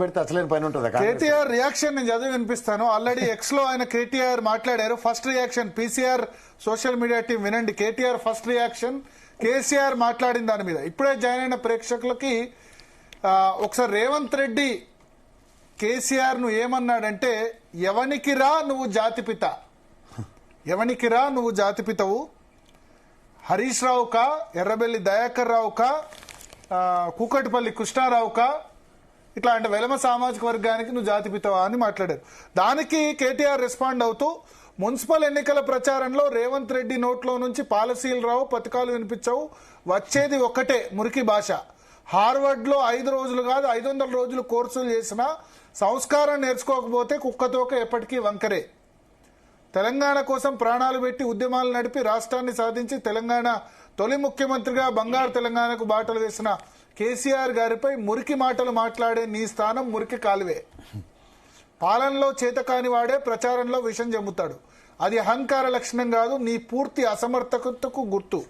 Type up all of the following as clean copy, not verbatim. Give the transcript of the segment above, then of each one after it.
పెడితే అసలేని పని ఉంటుంది. కేటీఆర్ రియాక్షన్ నేను చదివి వినిపిస్తాను. ఆల్రెడీ ఎక్స్ లో ఆయన కేటీఆర్ మాట్లాడారు. First reaction PCR social media team వినండి. కేటీఆర్ ఫస్ట్ రియాక్షన్ కేసీఆర్ మాట్లాడిన దాని మీద. ఇప్పుడే జాయిన్ అయిన ప్రేక్షకులకి ఒకసారి రేవంత్ రెడ్డి కేసీఆర్ ను ఏమన్నాడంటే, ఎవనికి రా నువ్వు జాతిపిత, ఎవనికి రా నువ్వు జాతిపితవు, హరీష్ రావు కా, ఎర్రబెల్లి దయాకర్ రావు కా, కూకటిపల్లి కృష్ణారావు కా, ఇట్లా అంటే వెలమ సామాజిక వర్గానికి నువ్వు జాతిపితవా అని మాట్లాడారు. దానికి కేటీఆర్ రెస్పాండ్ అవుతూ, మున్సిపల్ ఎన్నికల ప్రచారంలో రేవంత్ రెడ్డి నోట్లో నుంచి పాలసీలు రావు, పథకాలు వినిపించవు, వచ్చేది ఒక్కటే మురికి భాష. హార్వర్డ్ లో 5 రోజులు కాదు 500 రోజులు కోర్సులు చేసినా సంస్కారం నేర్చుకోకపోతే కుక్కతోక ఎప్పటికీ వంకరే. తెలంగాణ కోసం ప్రాణాలు పెట్టి ఉద్యమాలు నడిపి రాష్ట్రాన్ని సాధించి తెలంగాణ తొలి ముఖ్యమంత్రిగా బంగారు తెలంగాణకు బాటలు వేసిన కేసీఆర్ గారిపై మురికి మాటలు మాట్లాడే నీ స్థానం మురికి కాలువే. పాలనలో చేతకాని వాడే ప్రచారంలో విషం జమ్ముతాడు. అది అహంకార లక్షణం కాదు, నీ పూర్తి అసమర్థతకు గుర్తు.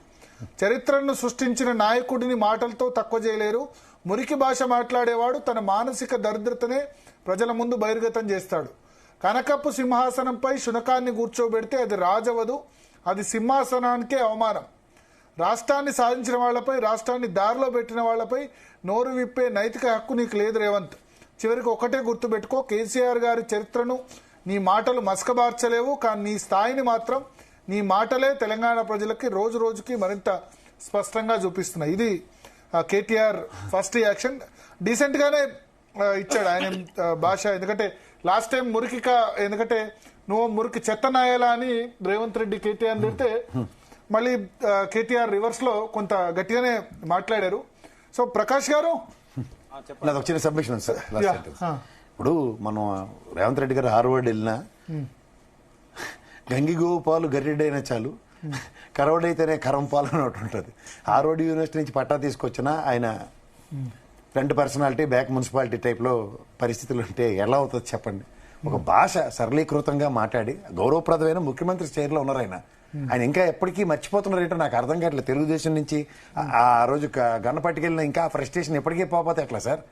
చరిత్రను సృష్టించిన నాయకుడిని మాటలతో తక్కువ చేయలేరు. మురికి భాష మాట్లాడేవాడు తన మానసిక దరిద్రతనే ప్రజల ముందు బహిర్గతం చేస్తాడు. కనకప్పు సింహాసనంపై శునకాన్ని కూర్చోబెడితే అది రాజవదు, అది సింహాసనానికే అవమానం. రాష్ట్రాన్ని సాధించిన వాళ్లపై, రాష్ట్రాన్ని దారిలో పెట్టిన వాళ్లపై నోరు విప్పే నైతిక హక్కు నీకు లేదు రేవంత్. చివరికి ఒకటే గుర్తుపెట్టుకో, కేసీఆర్ గారి చరిత్రను నీ మాటలు మసకబార్చలేవు, కానీ నీ స్థాయిని మాత్రం నీ మాటలే తెలంగాణ ప్రజలకి రోజు రోజుకి మరింత స్పష్టంగా చూపిస్తున్నాయి. ఇది కేటీఆర్ ఫస్ట్ రియాక్షన్. డీసెంట్ గానే ఇచ్చాడు ఆయన భాష. ఎందుకంటే లాస్ట్ టైం ఎందుకంటే నువ్వు మురికి చెత్త నాయాలా అని రేవంత్ రెడ్డి కేటీఆర్ తిడితే మళ్ళీ కేటీఆర్ రివర్స్ లో కొంత గట్టిగానే మాట్లాడారు. సో ప్రకాష్ గారు, ఒక చిన్న సబ్మిషన్ సార్. ఇప్పుడు మనం రేవంత్ రెడ్డి గారు హార్వర్డ్ వెళ్ళినా గంగిగోపాలు గరిడైనా చాలు, కరవడైతేనే కరం పాలు అని ఒకటి ఉంటుంది. హార్వర్డ్ యూనివర్సిటీ నుంచి పట్టా తీసుకొచ్చినా ఆయన ఫ్రంట్ పర్సనాలిటీ బ్యాక్ మున్సిపాలిటీ టైప్లో పరిస్థితులు ఉంటే ఎలా అవుతుంది చెప్పండి. ఒక భాష సరళీకృతంగా మాట్లాడి గౌరవప్రదమైన ముఖ్యమంత్రి చైర్లో ఉన్నారు ఆయన. ఆయన ఇంకా ఎప్పటికీ మర్చిపోతున్నారు ఏంటో నాకు అర్థం కావట్లేదు. తెలుగుదేశం నుంచి ఆ రోజు గన్నపట్టుకెళ్ళిన ఇంకా ఫ్రస్ట్రేషన్ ఎప్పటికీ పోతే ఎట్లా సార్?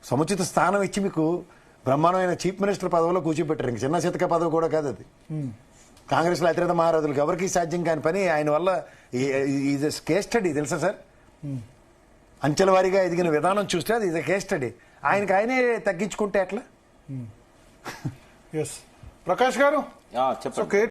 సముచిత స్థానం ఇచ్చి మీకు బ్రహ్మాండమైన చీఫ్ మినిస్టర్ పదవిలో కూర్చోబెట్టారు. ఇంక చిన్న చితక పదవి కూడా కాదు అది. కాంగ్రెస్ లో అతిరథ మహారాజులకు ఎవరికి సాధ్యం కాని పని ఆయన వల్ల కేస్ స్టడీ తెలుసా సార్? అంచెల వారీగా ఎదిగిన విధానం చూస్తే అది ఇది కేస్ స్టడీ. ఆయనే తగ్గించుకుంటే ఎట్లా? ప్రకాష్ గారు చెప్పండి.